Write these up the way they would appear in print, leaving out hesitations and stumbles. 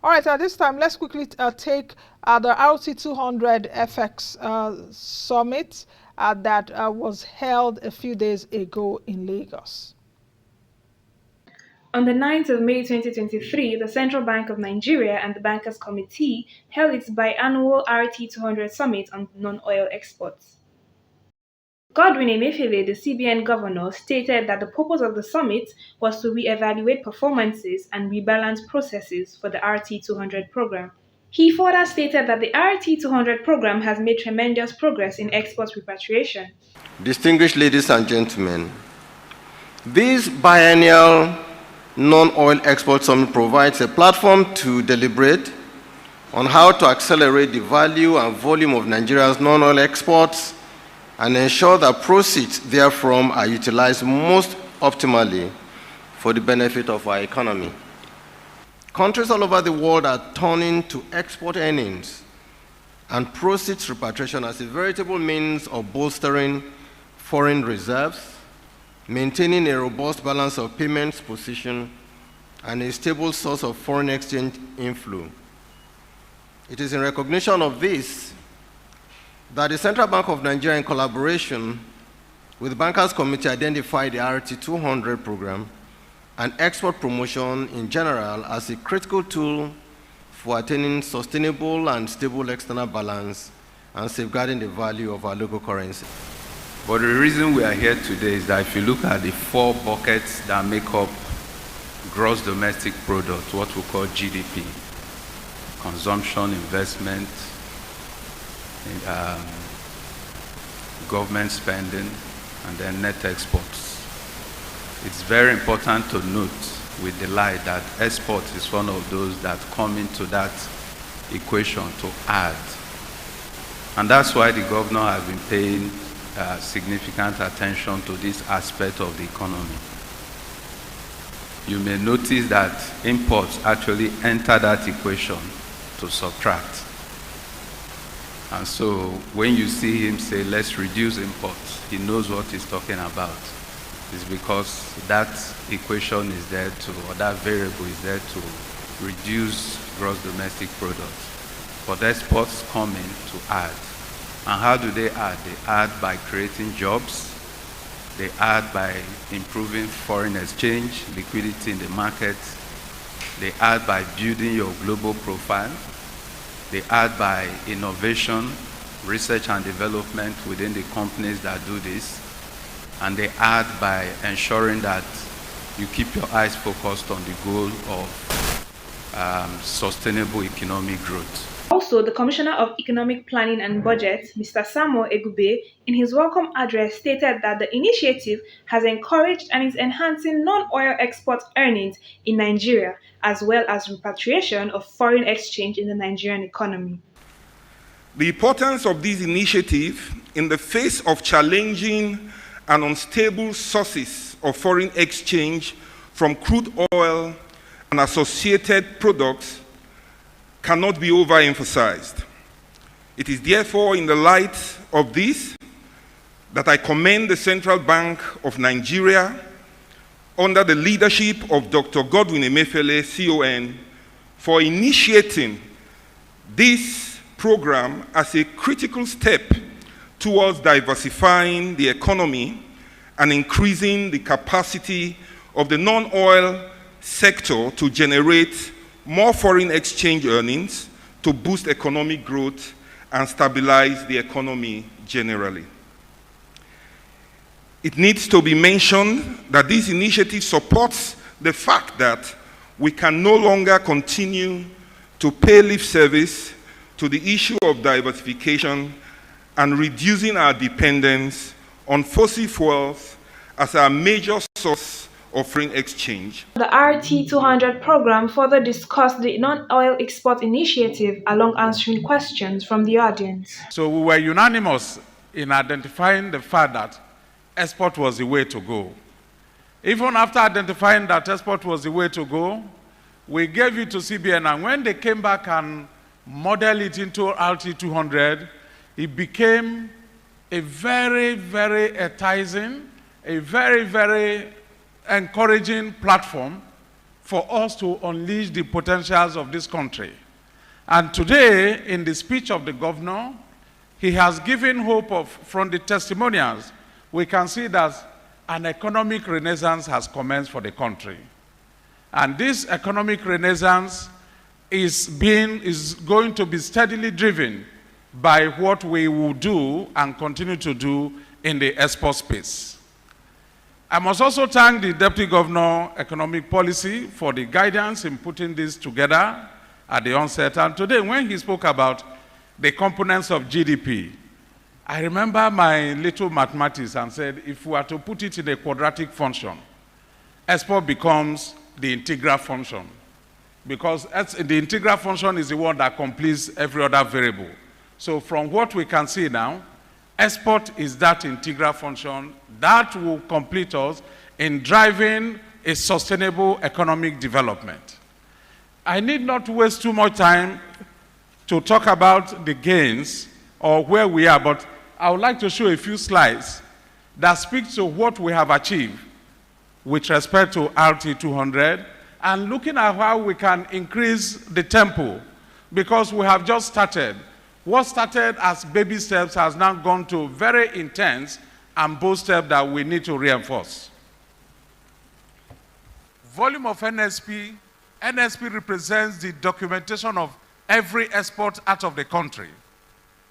All right, at this time, let's quickly take the RT200 FX summit that was held a few days ago in Lagos. On the 9th of May 2023, the Central Bank of Nigeria and the Bankers Committee held its biannual RT200 summit on non-oil exports. Godwin Emefiele, the CBN governor, stated that the purpose of the summit was to re-evaluate performances and rebalance processes for the RT200 program. He further stated that the RT200 program has made tremendous progress in export repatriation. Distinguished ladies and gentlemen, this biennial non-oil export summit provides a platform to deliberate on how to accelerate the value and volume of Nigeria's non-oil exports and ensure that proceeds therefrom are utilized most optimally for the benefit of our economy. Countries all over the world are turning to export earnings and proceeds repatriation as a veritable means of bolstering foreign reserves, maintaining a robust balance of payments position, and a stable source of foreign exchange inflow. It is in recognition of this that the Central Bank of Nigeria, in collaboration with the Bankers Committee, identified the RT200 program and export promotion in general as a critical tool for attaining sustainable and stable external balance and safeguarding the value of our local currency. But the reason we are here today is that if you look at the 4 buckets that make up gross domestic product, what we call GDP, consumption, investment, government spending, and then net exports. It's very important to note with delight that export is one of those that come into that equation to add. And that's why the governor has been paying significant attention to this aspect of the economy. You may notice that imports actually enter that equation to subtract. And so when you see him say, let's reduce imports, he knows what he's talking about. It's because that equation is there to, or that variable is there to reduce gross domestic product. But exports come in to add. And how do they add? They add by creating jobs. They add by improving foreign exchange, liquidity in the market. They add by building your global profile. They add by innovation, research and development within the companies that do this. And they add by ensuring that you keep your eyes focused on the goal of sustainable economic growth. Also, the Commissioner of Economic Planning and Budget, Mr. Samuel Egube, in his welcome address stated that the initiative has encouraged and is enhancing non-oil export earnings in Nigeria, as well as repatriation of foreign exchange in the Nigerian economy. The importance of this initiative in the face of challenging and unstable sources of foreign exchange from crude oil and associated products cannot be overemphasized. It is therefore in the light of this that I commend the Central Bank of Nigeria under the leadership of Dr. Godwin Emefiele, CON, for initiating this program as a critical step towards diversifying the economy and increasing the capacity of the non-oil sector to generate more foreign exchange earnings to boost economic growth and stabilize the economy generally. It needs to be mentioned that this initiative supports the fact that we can no longer continue to pay lip service to the issue of diversification and reducing our dependence on fossil fuels as our major source of foreign exchange. The RT200 program further discussed the non-oil export initiative along answering questions from the audience. So we were unanimous in identifying the fact that export was the way to go. Even after identifying that export was the way to go, we gave it to CBN, and when they came back and modeled it into RT200, it became a very, very enticing, a very, very encouraging platform for us to unleash the potentials of this country. And today, in the speech of the governor, he has given hope of, from the testimonials, we can see that an economic renaissance has commenced for the country. And this economic renaissance is going to be steadily driven by what we will do and continue to do in the export space. I must also thank the Deputy Governor Economic Policy for the guidance in putting this together at the onset. And today, when he spoke about the components of GDP, I remember my little mathematics and said, if we are to put it in a quadratic function, export becomes the integral function, because the integral function is the one that completes every other variable. So from what we can see now, export is that integral function that will complete us in driving a sustainable economic development. I need not waste too much time to talk about the gains or where we are, but I would like to show a few slides that speak to what we have achieved with respect to RT200 and looking at how we can increase the tempo, because we have just started. What started as baby steps has now gone to very intense and bold steps that we need to reinforce. Volume of NSP. NSP represents the documentation of every export out of the country.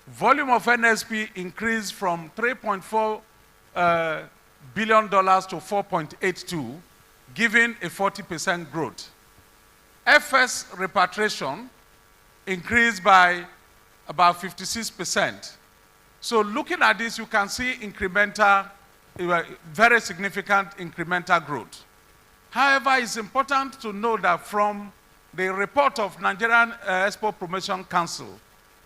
Volume of NSP increased from $3.4 billion to 4.82, giving a 40% growth. FS repatriation increased by about 56%. So looking at this, you can see incremental, very significant incremental growth. However, it's important to know that from the report of Nigerian Export Promotion Council,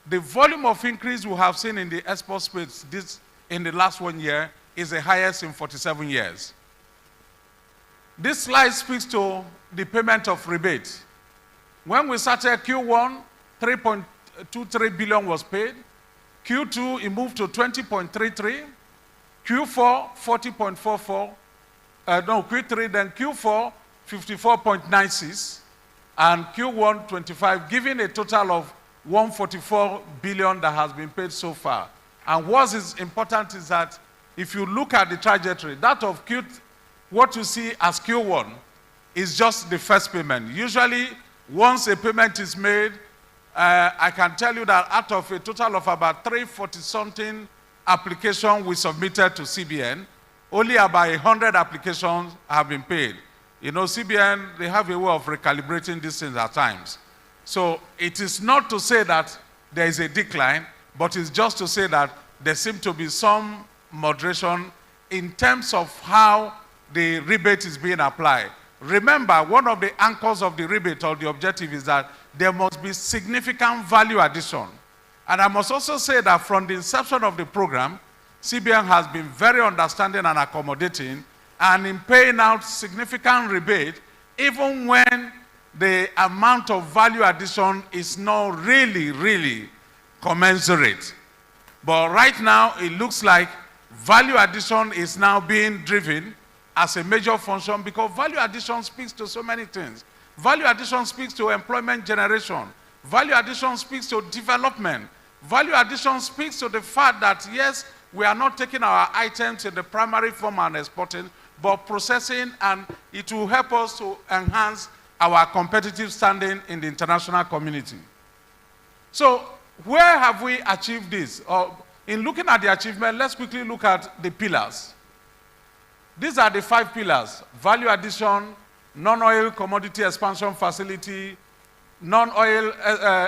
the volume of increase we have seen in the export space in the last 1 year is the highest in 47 years. This slide speaks to the payment of rebate. When we started Q1, 3.23 billion was paid. Q2, it moved to 20.33. Q4, 40.44. Q3, then Q4, 54.96. And Q1, 25, giving a total of 144 billion that has been paid so far. And what is important is that if you look at the trajectory, that of what you see as Q1 is just the first payment. Usually, once a payment is made, I can tell you that out of a total of about 340-something applications we submitted to CBN, only about 100 applications have been paid. You know, CBN, they have a way of recalibrating these things at times. So it is not to say that there is a decline, but it's just to say that there seems to be some moderation in terms of how the rebate is being applied. Remember, one of the anchors of the rebate or the objective is that there must be significant value addition. And I must also say that from the inception of the program, CBN has been very understanding and accommodating, and in paying out significant rebate, even when the amount of value addition is not really commensurate. But right now, it looks like value addition is now being driven as a major function, because value addition speaks to so many things. Value addition speaks to employment generation. Value addition speaks to development. Value addition speaks to the fact that, yes, we are not taking our items in the primary form and exporting, but processing, and it will help us to enhance our competitive standing in the international community. So, where have we achieved this? In looking at the achievement, let's quickly look at the pillars. These are the 5 pillars: value addition, non-oil commodity expansion facility, non-oil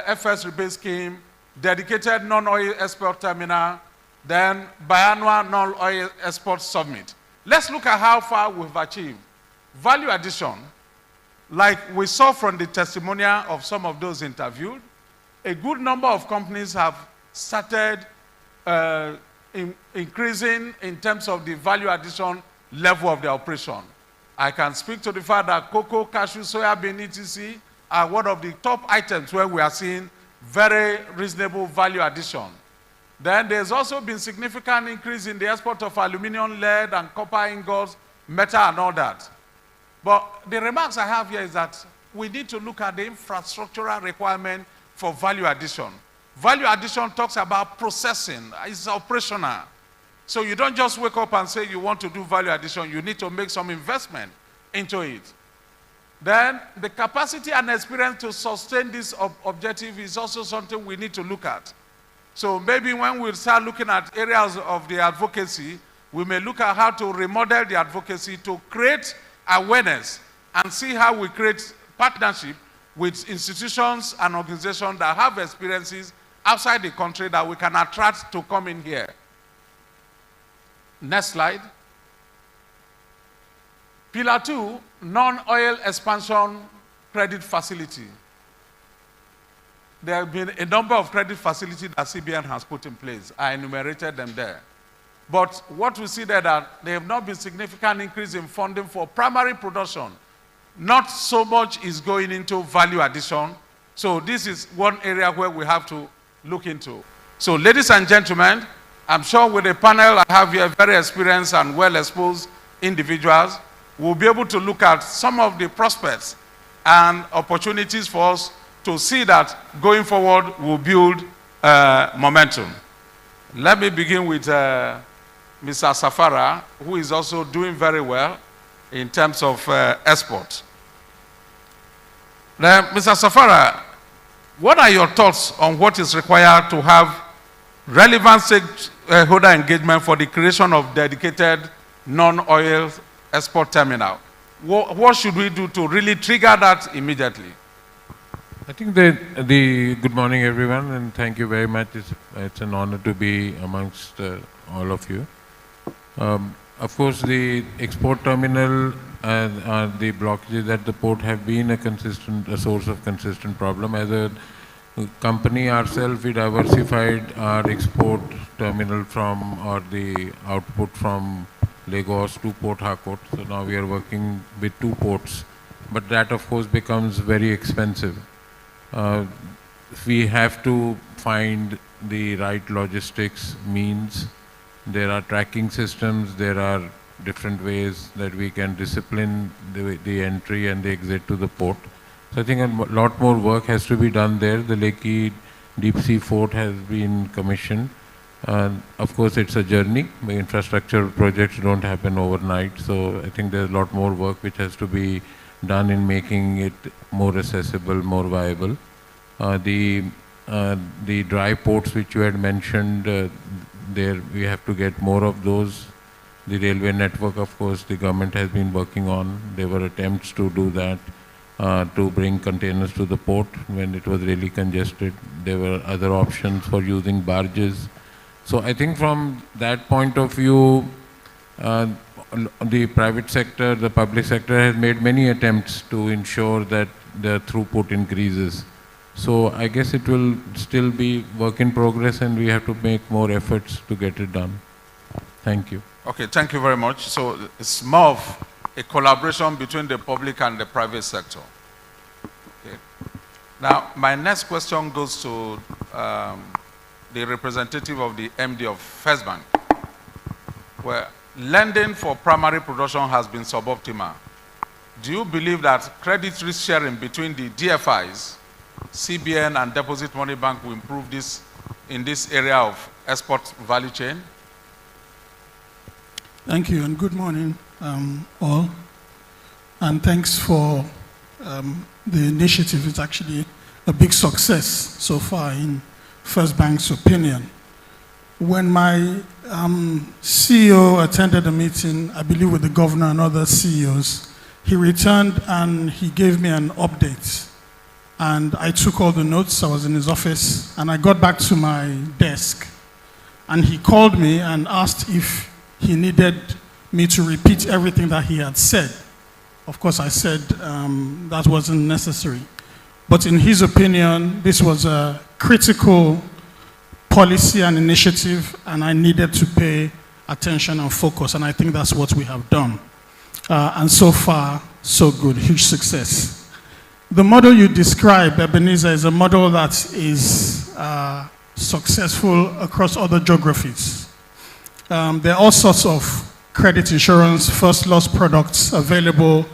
FS rebate scheme, dedicated non-oil export terminal, then biannual non-oil export summit. Let's look at how far we've achieved. Value addition, like we saw from the testimonial of some of those interviewed, a good number of companies have started increasing in terms of the value addition level of their operation. I can speak to the fact that cocoa, cashew, soybean, etc. are one of the top items where we are seeing very reasonable value addition. Then there's also been significant increase in the export of aluminum, lead, and copper ingots, metal, and all that. But the remarks I have here is that we need to look at the infrastructural requirement for value addition. Value addition talks about processing. It's operational. So you don't just wake up and say you want to do value addition. You need to make some investment into it. Then the capacity and experience to sustain this objective is also something we need to look at. So maybe when we start looking at areas of the advocacy, we may look at how to remodel the advocacy to create awareness and see how we create partnership with institutions and organizations that have experiences outside the country that we can attract to come in here. Next slide. Pillar 2, non-oil expansion credit facility. There have been a number of credit facilities that CBN has put in place. I enumerated them there. But what we see there that there have not been significant increase in funding for primary production. Not so much is going into value addition. So this is one area where we have to look into. So ladies and gentlemen, I'm sure with the panel I have here very experienced and well-exposed individuals, we'll be able to look at some of the prospects and opportunities for us to see that going forward we'll build momentum. Let me begin with Mr. Safara, who is also doing very well in terms of export. Now, Mr. Safara, what are your thoughts on what is required to have relevant stakeholder engagement for the creation of dedicated non-oil export terminal? What should we do to really trigger that immediately? I think good morning everyone, and thank you very much. It's an honor to be amongst all of you. Of course, the export terminal and the blockages at the port have been a source of consistent problem. As a company ourselves, we diversified our export terminal or the output from Lagos to Port Harcourt. So now we are working with 2 ports, but that of course becomes very expensive. We have to find the right logistics means. There are tracking systems, there are different ways that we can discipline the entry and the exit to the port. So I think a lot more work has to be done there. The Lekki Deep Sea Fort has been commissioned. Of course, it's a journey. The infrastructure projects don't happen overnight. So I think there's a lot more work which has to be done in making it more accessible, more viable. The dry ports which you had mentioned, there we have to get more of those. The railway network, of course, the government has been working on. There were attempts to do that, to bring containers to the port when it was really congested. There were other options for using barges. So I think from that point of view, the private sector, the public sector has made many attempts to ensure that the throughput increases. So I guess it will still be work in progress, and we have to make more efforts to get it done. Thank you. Okay, thank you very much. So it's more of a collaboration between the public and the private sector. Okay. Now, my next question goes to the representative of the MD of First Bank, where lending for primary production has been suboptimal. Do you believe that credit risk sharing between the DFIs, CBN and Deposit Money Bank will improve this in this area of export value chain? Thank you, and good morning, all. And thanks for the initiative. It's actually a big success so far in First Bank's opinion. When my CEO attended a meeting, I believe with the governor and other CEOs, he returned and he gave me an update. And I took all the notes. I was in his office, and I got back to my desk, and he called me and asked if he needed me to repeat everything that he had said. Of course, I said that wasn't necessary. But in his opinion, this was a critical policy and initiative, and I needed to pay attention and focus, and I think that's what we have done. And so far, so good, huge success. The model you describe, Ebenezer, is a model that is successful across other geographies. There are all sorts of credit insurance, first loss products available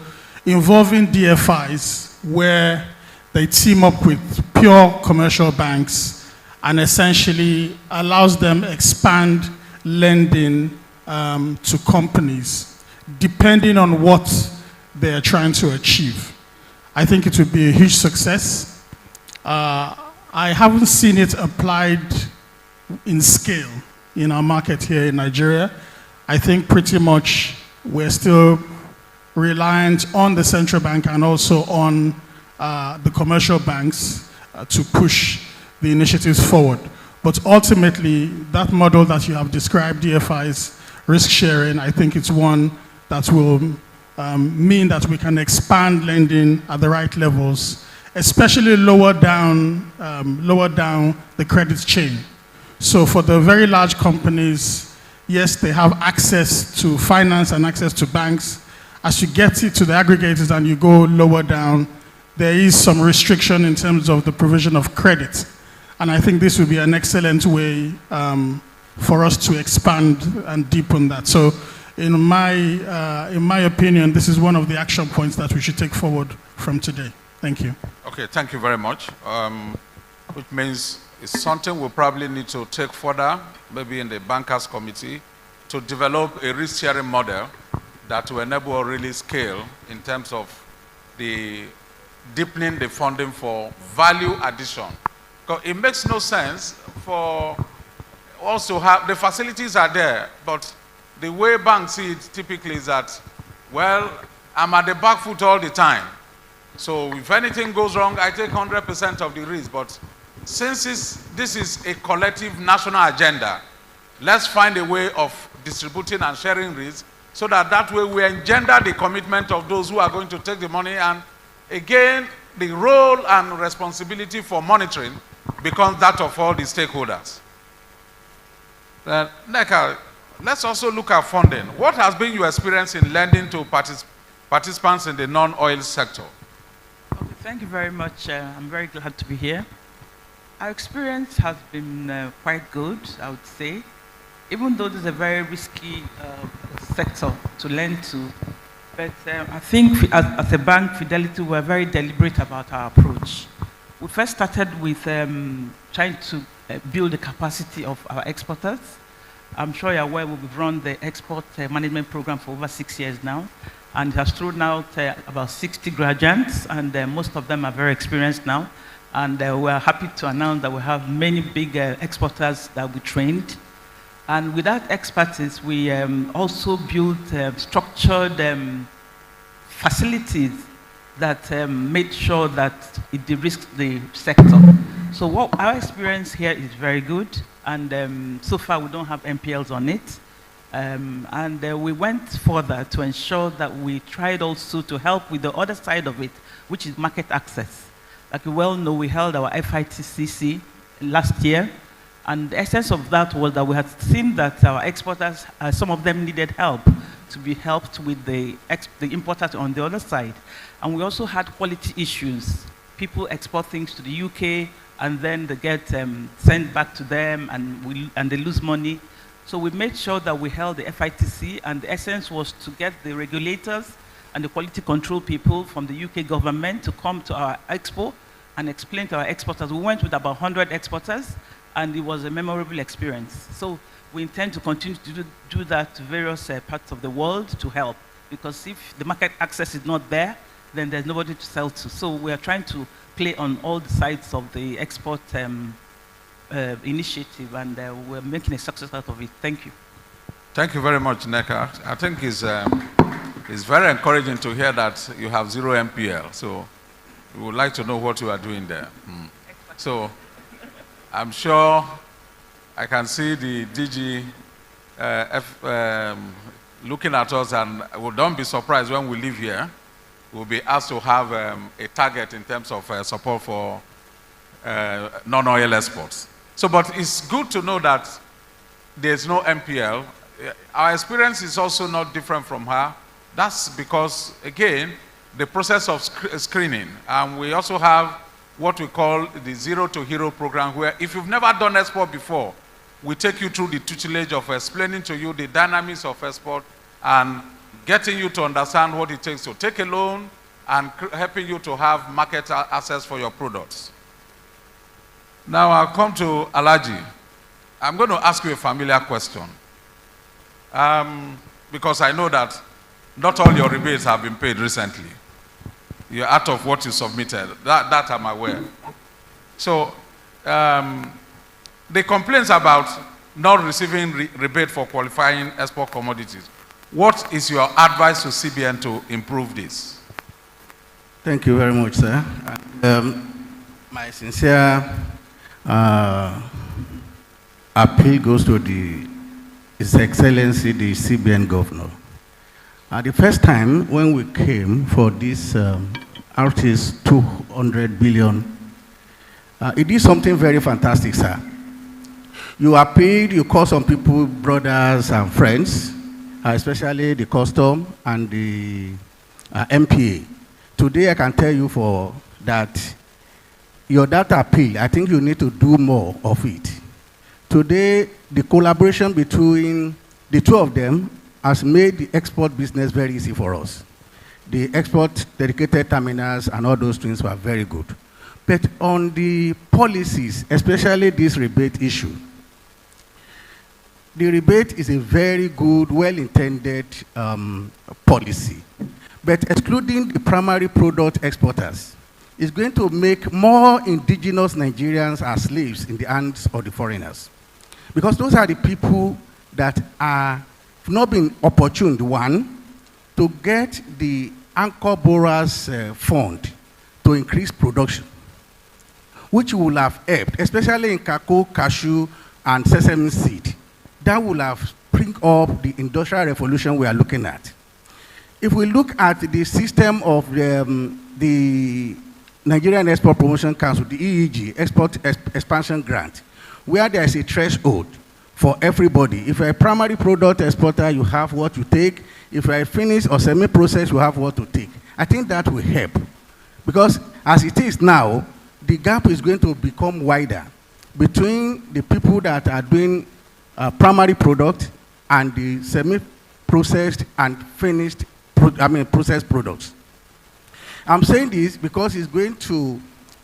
involving DFIs where they team up with pure commercial banks and essentially allows them expand lending to companies depending on what they're trying to achieve. I think it would be a huge success. I haven't seen it applied in scale in our market here in Nigeria. I think pretty much we're still reliant on the central bank and also on the commercial banks to push the initiatives forward. But ultimately, that model that you have described, DFI's risk sharing, I think it's one that will mean that we can expand lending at the right levels, especially lower down the credit chain. So for the very large companies, yes, they have access to finance and access to banks. As you get it to the aggregators and you go lower down, there is some restriction in terms of the provision of credit. And I think this would be an excellent way for us to expand and deepen that. So in my opinion, this is one of the action points that we should take forward from today. Thank you. Okay, thank you very much. Which means it's something we'll probably need to take further, maybe in the bankers committee, to develop a risk sharing model that will enable really scale in terms of the deepening the funding for value addition. Because it makes no sense for us to have, the facilities are there, but the way banks see it typically is that, well, I'm at the back foot all the time. So if anything goes wrong, I take 100% of the risk. But since this is a collective national agenda, let's find a way of distributing and sharing risk so that way we engender the commitment of those who are going to take the money, and again, the role and responsibility for monitoring becomes that of all the stakeholders. Neka, let's also look at funding. What has been your experience in lending to participants in the non-oil sector? Okay, thank you very much. I'm very glad to be here. Our experience has been quite good, I would say, even though this is a very risky sector to lend to. But I think as a bank, Fidelity, we're very deliberate about our approach. We first started with trying to build the capacity of our exporters. I'm sure you're aware we've run the export management program for over 6 years now, and it has thrown out about 60 graduates, and most of them are very experienced now. And we're happy to announce that we have many big exporters that we trained. And with that expertise, we also built structured facilities that made sure that it de-risked the sector. So what our experience here is very good, and so far we don't have MPLs on it. And we went further to ensure that we tried also to help with the other side of it, which is market access. Like you well know, we held our FITCC last year, and the essence of that was that we had seen that our exporters, some of them needed help to be helped with the importers on the other side. And we also had quality issues. People export things to the UK, and then they get sent back to them, and they lose money. So we made sure that we held the FITC, and the essence was to get the regulators and the quality control people from the UK government to come to our expo and explain to our exporters. We went with about 100 exporters, and it was a memorable experience. So we intend to continue to do that to various parts of the world to help, because if the market access is not there, then there's nobody to sell to. So we are trying to play on all the sides of the export initiative, and we're making a success out of it. Thank you. Thank you very much, Neka. I think it's very encouraging to hear that you have 0 MPL. So we would like to know what you are doing there. So I'm sure I can see the DG looking at us, and don't be surprised when we leave here. We'll be asked to have a target in terms of support for non-oil exports. So, but it's good to know that there's no MPL. Our experience is also not different from her. That's because, again, the process of screening. And we also have what we call the Zero to Hero program, where if you've never done export before, we take you through the tutelage of explaining to you the dynamics of export and getting you to understand what it takes to take a loan, and helping you to have market access for your products. Now I'll come to Alaji. I'm going to ask you a familiar question. Because I know that not all your rebates have been paid recently. You're out of what you submitted. That I'm aware. So the complaints about not receiving rebate for qualifying export commodities. What is your advice to CBN to improve this? Thank you very much, sir. My sincere appeal goes to His Excellency, the CBN Governor. The first time when we came for this RT200 billion, it did something very fantastic, sir. You appealed, you called some people, brothers and friends, especially the custom and the MPA. Today I can tell you for that that appeal, I think you need to do more of it. Today, the collaboration between the two of them has made the export business very easy for us. The export dedicated terminals and all those things were very good. But on the policies, especially this rebate issue, the rebate is a very good, well-intended policy. But excluding the primary product exporters, it's going to make more indigenous Nigerians as slaves in the hands of the foreigners. Because those are the people that are not been opportune, one, to get the anchor borers fund to increase production, which will have helped, especially in cocoa, cashew, and sesame seed. That will have spring up the industrial revolution we are looking at. If we look at the system of the Nigerian Export Promotion Council, the EEG, Export Expansion Grant, where there is a threshold for everybody. If you're a primary product exporter, you have what you take. If you're a finished or semi-processed, you have what to take. I think that will help. Because as it is now, the gap is going to become wider between the people that are doing primary product and the semi-processed and finished, processed products. I'm saying this because it's going to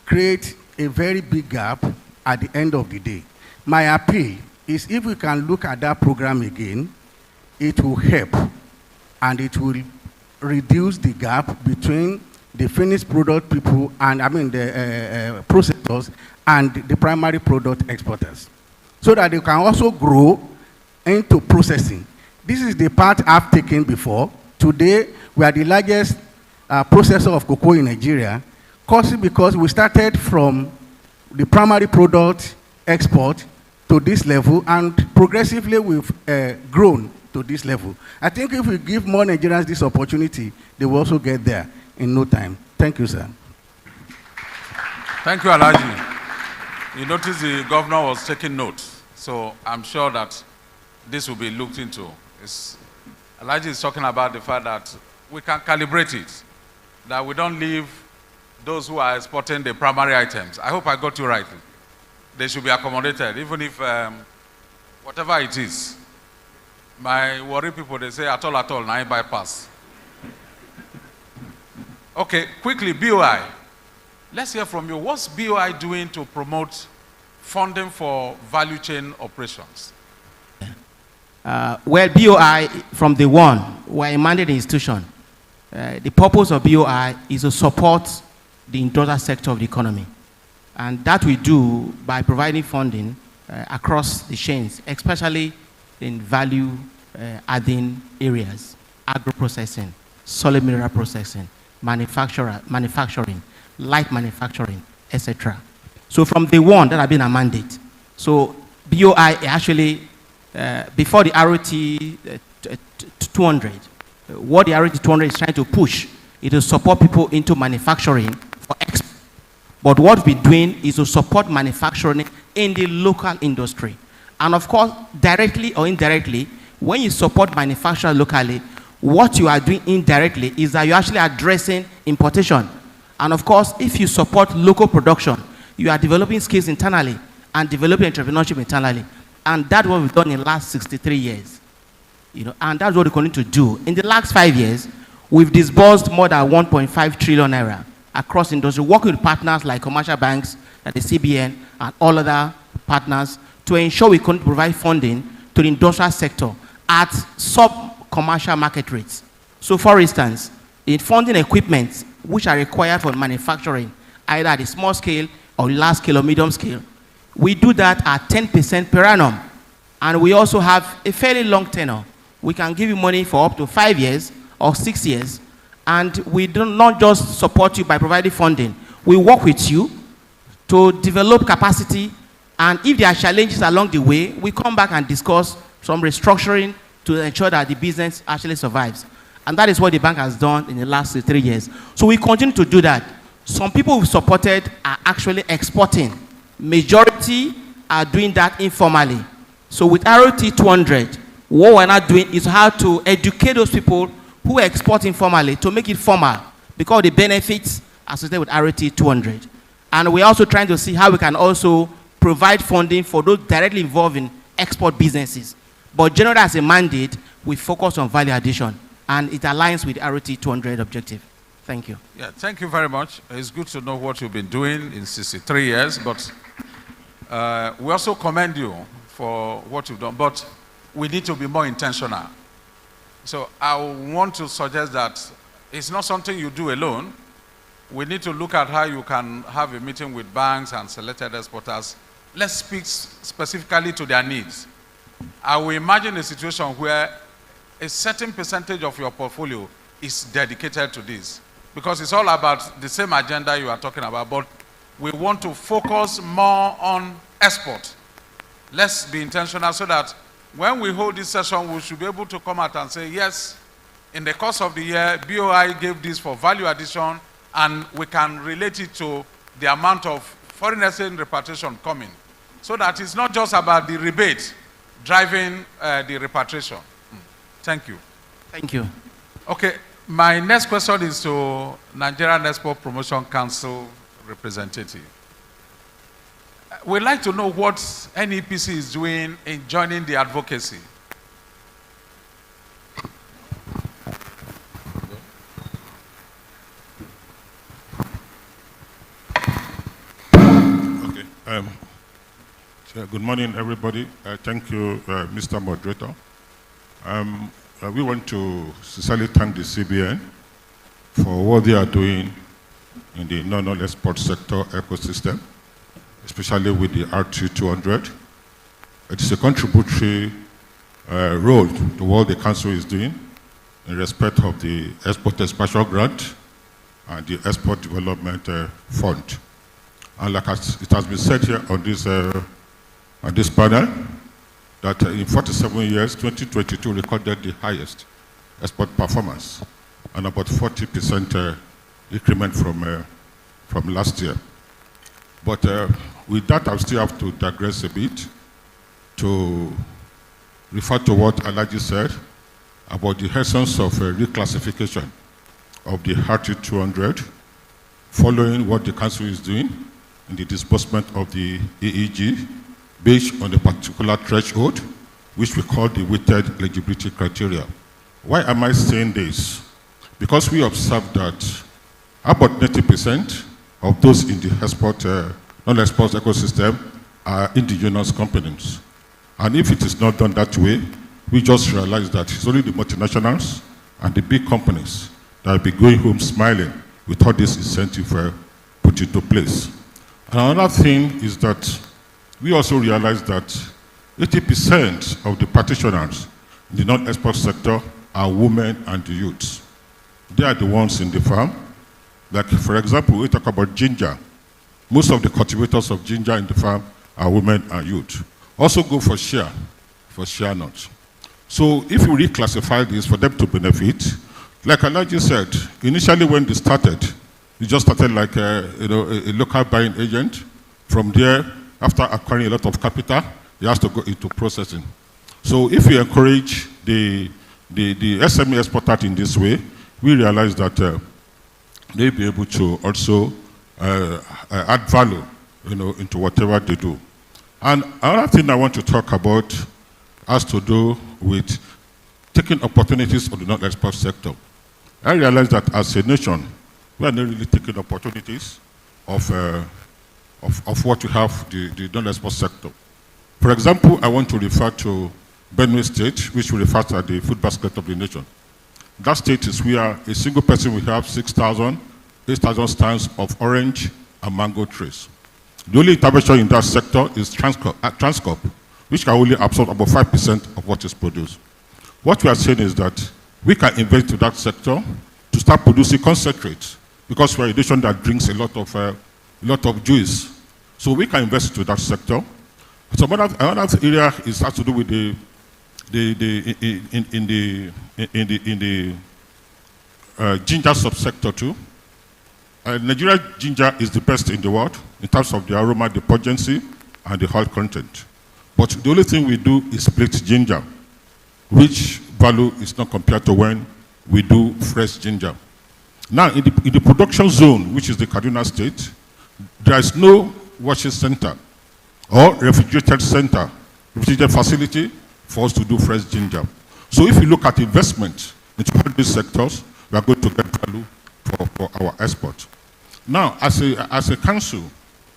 create a very big gap at the end of the day. My appeal is if we can look at that program again, it will help and it will reduce the gap between the finished product people and the processors and the primary product exporters, so that they can also grow into processing. This is the part I've taken before. Today, we are the largest processor of cocoa in Nigeria, because we started from the primary product export to this level, and progressively we've grown to this level. I think if we give more Nigerians this opportunity, they will also get there in no time. Thank you, sir. Thank you, Alaji. You notice the governor was taking notes, so I'm sure that this will be looked into. Alaji is talking about the fact that we can calibrate it, that we don't leave those who are exporting the primary items. I hope I got you right. They should be accommodated, even if whatever it is. My worry people, they say, at all, now I bypass. Okay, quickly, BOI. Let's hear from you. What's BOI doing to promote funding for value chain operations? Well, BOI, from the one, we're a mandated institution. The purpose of BOI is to support the industrial sector of the economy. And that we do by providing funding across the chains, especially in value-adding areas, agro-processing, solid mineral processing, manufacturing, light manufacturing, etc. So from the one, that have been a mandate. So BOI actually, before the RT200, what the RT200 is trying to push is to support people into manufacturing for export. But what we're doing is to support manufacturing in the local industry. And of course, directly or indirectly, when you support manufacturing locally, what you are doing indirectly is that you're actually addressing importation. And of course, if you support local production, you are developing skills internally and developing entrepreneurship internally. And that's what we've done in the last 63 years. And that's what we're going to do. In the last 5 years, We've disbursed more than 1.5 trillion naira across industry, working with partners like commercial banks, like the CBN, and all other partners to ensure we can provide funding to the industrial sector at sub-commercial market rates. So for instance, in funding equipment which are required for manufacturing, either at a small scale or large scale or medium scale, we do that at 10% per annum. And we also have a fairly long tenure. We can give you money for up to 5 years or 6 years, and we do not just support you by providing funding. We work with you to develop capacity, and if there are challenges along the way, we come back and discuss some restructuring to ensure that the business actually survives. And that is what the bank has done in the last 3 years. So we continue to do that. Some people we've supported are actually exporting. Majority are doing that informally. So with RT200, what we're not doing is how to educate those people who export informally to make it formal, because of the benefits associated with RT200. And we're also trying to see how we can also provide funding for those directly involved in export businesses. But generally as a mandate, we focus on value addition, and it aligns with RT200 objective. Thank you. Yeah, thank you very much. It's good to know what you've been doing in 63 years, but we also commend you for what you've done, but we need to be more intentional. So I want to suggest that it's not something you do alone. We need to look at how you can have a meeting with banks and selected exporters. Let's speak specifically to their needs. I will imagine a situation where a certain percentage of your portfolio is dedicated to this, because it's all about the same agenda you are talking about, but we want to focus more on export. Let's be intentional so that when we hold this session, we should be able to come out and say, yes, in the course of the year, BOI gave this for value addition, and we can relate it to the amount of foreign exchange repatriation coming. So that it's not just about the rebate driving the repatriation. Thank you. Thank you. Okay, my next question is to Nigerian Export Promotion Council representative. We'd like to know what NEPC is doing in joining the advocacy. Okay. Good morning, everybody. Thank you, Mr. Moderator. We want to sincerely thank the CBN for what they are doing in the non-oil export sector ecosystem, especially with the RT200. It is a contributory role to what the Council is doing in respect of the Export Expansion Grant and the Export Development Fund. And like it has been said here on this panel, that in 47 years, 2022 recorded the highest export performance and about 40% increment from last year. But with that, I still have to digress a bit to refer to what Alaji said about the essence of reclassification of the RT200 following what the Council is doing in the disbursement of the EEG based on a particular threshold, which we call the weighted eligibility criteria. Why am I saying this? Because we observed that about 90% of those in the export, non-export ecosystem are indigenous companies. And if it is not done that way, we just realize that it's only the multinationals and the big companies that will be going home smiling with all this incentive put into place. And another thing is that we also realize that 80% of the practitioners in the non-export sector are women and the youths. They are the ones in the farm. Like, for example, we talk about ginger. Most of the cultivators of ginger in the farm are women and youth. Also go for shea nuts. So if you reclassify this for them to benefit, like Alaji said, initially when they started, you just started like a local buying agent. From there, after acquiring a lot of capital, he has to go into processing. So if we encourage the SME exporter in this way, we realize that they'll be able to also add value, into whatever they do. And another thing I want to talk about has to do with taking opportunities of the non-export sector. I realized that as a nation, we are not really taking opportunities of what we have, the non-export sector. For example, I want to refer to Benue State, which we refer to as the food basket of the nation. That state is where a single person will have 8,000 stands of orange and mango trees. The only intervention in that sector is Transcorp, which can only absorb about 5% of what is produced. What we are saying is that we can invest in that sector to start producing concentrates, because we're a nation that drinks a lot of juice. So we can invest into that sector. So another area has to do with the ginger subsector too. Nigeria ginger is the best in the world in terms of the aroma, the potency, and the oil content. But the only thing we do is split ginger, which value is not compared to when we do fresh ginger. Now, in the production zone, which is the Kaduna State, there is no washing center or refrigerated facility for us to do fresh ginger. So if you look at investment into all these sectors, we are going to get value for our export. Now, as a council,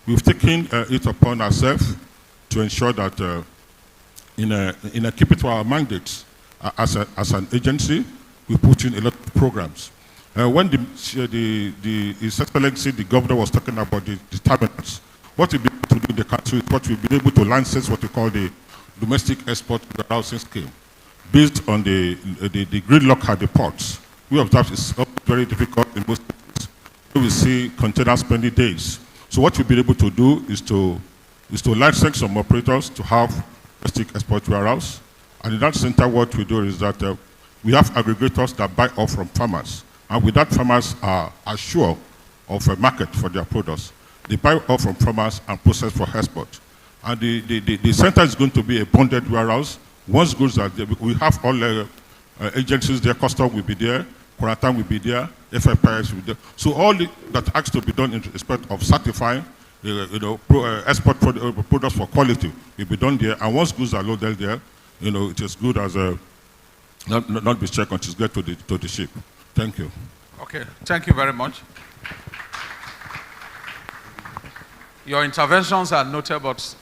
we've taken it upon ourselves to ensure that in a keep it to our mandates as an agency, we put in a lot of programs. When His Excellency, the governor, was talking about the terminals, what we've been able to do in the country is what we've been able to license what we call the domestic export warehousing scheme, based on the gridlock at the ports. We observe it's very difficult in most cases. We see containers spending days. So what we've been able to do is to license some operators to have domestic export warehouse. And in that center, what we do is that we have aggregators that buy off from farmers. And with that, farmers are sure of a market for their products. They buy off from farmers and process for export. And the center is going to be a bonded warehouse. Once goods are there, we have all agencies there, custom will be there, quarantine will be there, FFIS will be there. So all that has to be done in respect of certifying export products for quality will be done there. And once goods are loaded there, it is good as not be checked until it gets to the ship. Thank you. Okay, thank you very much. Your interventions are noted, but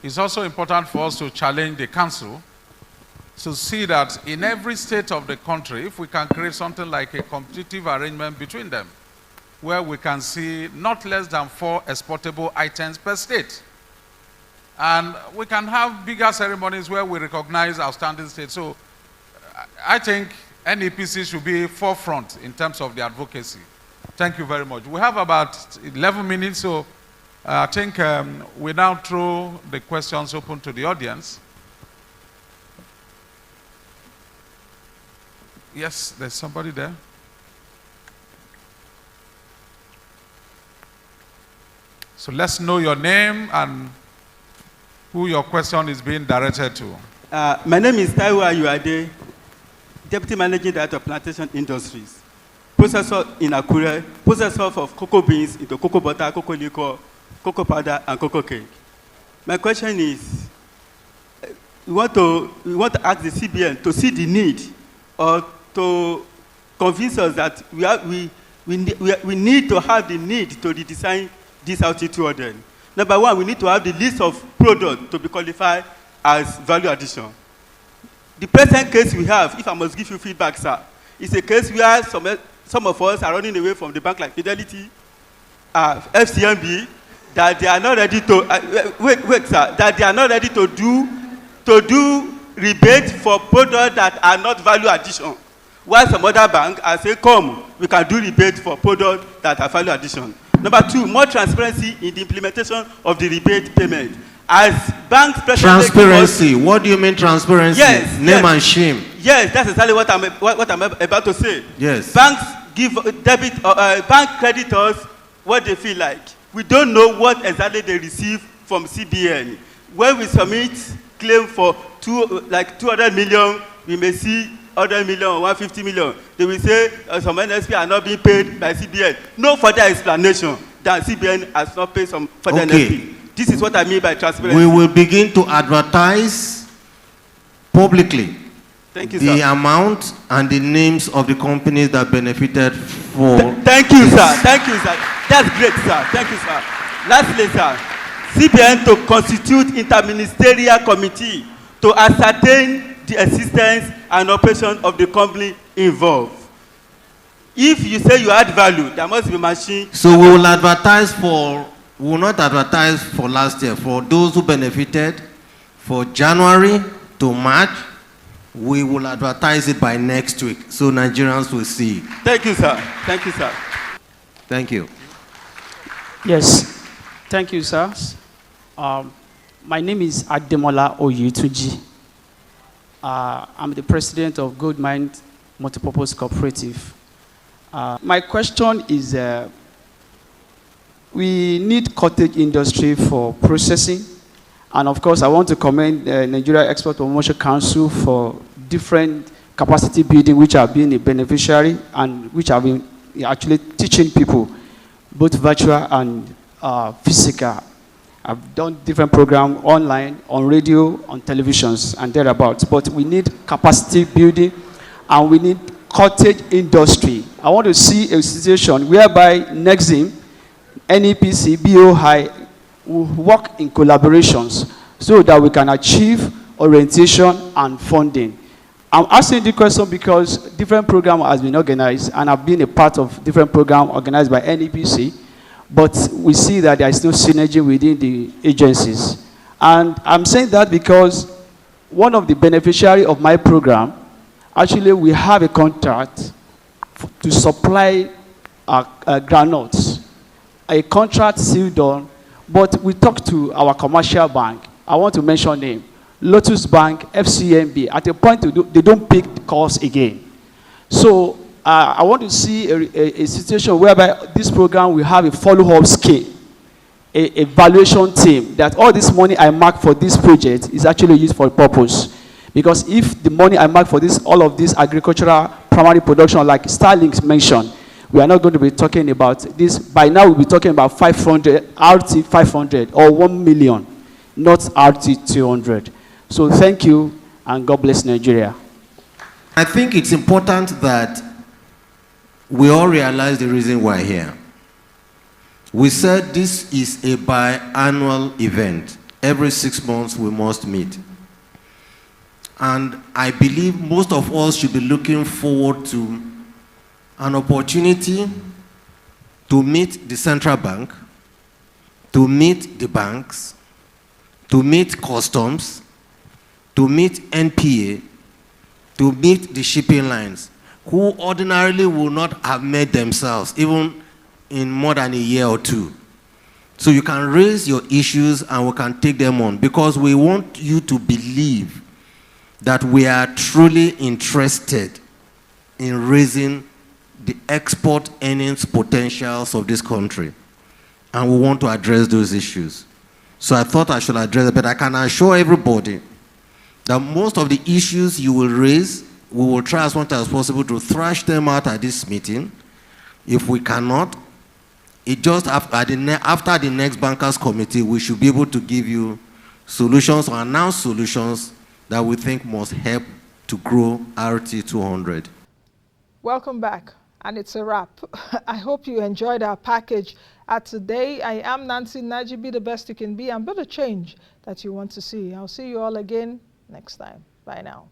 it's also important for us to challenge the council to see that in every state of the country, if we can create something like a competitive arrangement between them, where we can see not less than 4 exportable items per state. And we can have bigger ceremonies where we recognize outstanding states. So I think NEPC should be forefront in terms of the advocacy. Thank you very much. We have about 11 minutes, so I think we now throw the questions open to the audience. Yes, there's somebody there. So let's know your name and who your question is being directed to. My name is Taiwo Ayuade, Deputy Managing Director of Plantation Industries, processor in Akure, processor of cocoa beans into cocoa butter, cocoa liquor, cocoa powder, and cocoa cake. My question is, we want to ask the CBN to see the need or to convince us that we need to have the need to redesign this RT200. Number one, we need to have the list of products to be qualified as value addition. The present case we have, if I must give you feedback, sir, is a case where some of us are running away from the bank like Fidelity, FCMB, that they are not ready to, wait, sir, that they are not ready to do rebate for products that are not value addition. While some other banks are saying, come, we can do rebate for products that are value addition. Number two, more transparency in the implementation of the rebate payment. As banks transparency, what do you mean transparency? Yes, name and shame. Yes, that's exactly what I'm about to say. Yes. Banks give bank creditors what they feel like. We don't know what exactly they receive from CBN. When we submit claim for 200 million, we may see 100 million or 150 million. They will say some NSP are not being paid by CBN. No further explanation that CBN has not paid some further NSP. This is what I mean by transparency. We will begin to advertise publicly Thank you, the sir. amount and the names of the companies that benefited for. Thank you, sir. Thank you, sir. That's great, sir. Thank you, sir. Lastly, sir, CBN to constitute interministerial committee to ascertain the existence and operation of the company involved. If you say you add value, there must be machine. So we will advertise for, we will not advertise for last year. For those who benefited for January to March, we will advertise it by next week, so Nigerians will see. Thank you, sir. Thank you, sir. Thank you. Yes, thank you, sir. My name is Ademola Oyutuji. I'm the president of Goldmine Multipurpose Cooperative. My question is, we need cottage industry for processing. And of course, I want to commend Nigeria Export Promotion Council for different capacity building which have been a beneficiary and which have been actually teaching people, both virtual and physical. I've done different programs online, on radio, on televisions, and thereabouts. But we need capacity building, and we need cottage industry. I want to see a situation whereby Nexim, NEPC, BOI will work in collaborations so that we can achieve orientation and funding. I'm asking the question because different program has been organized, and I've been a part of different programs organized by NEPC, but we see that there is no synergy within the agencies. And I'm saying that because one of the beneficiaries of my program, actually we have a contract to supply granules, a contract sealed on, but we talked to our commercial bank. I want to mention name, Lotus Bank, FCMB. At a point, they don't pick the calls again. So I want to see a situation whereby this program will have a follow-up scheme, a evaluation team, that all this money I mark for this project is actually used for a purpose. Because if the money I mark for this, all of this agricultural primary production, like Starlink mentioned, we are not going to be talking about this. By now, we'll be talking about 500, RT 500, or 1 million, not RT 200. So thank you, and God bless Nigeria. I think it's important that we all realize the reason we're here. We said this is a biannual event. Every 6 months, we must meet. And I believe most of us should be looking forward to an opportunity to meet the central bank, to meet the banks, to meet customs, to meet NPA, to meet the shipping lines, who ordinarily will not have met themselves, even in more than a year or two. So you can raise your issues and we can take them on, because we want you to believe that we are truly interested in raising the export earnings potentials of this country. And we want to address those issues. So I thought I should address it, but I can assure everybody that most of the issues you will raise, we will try as much as possible to thrash them out at this meeting. If we cannot, it just after the next bankers committee, we should be able to give you solutions or announce solutions that we think must help to grow RT200. Welcome back, and it's a wrap. I hope you enjoyed our package today. I am Nancy Naji. Be the best you can be and build a change that you want to see. I'll see you all again next time. Bye now.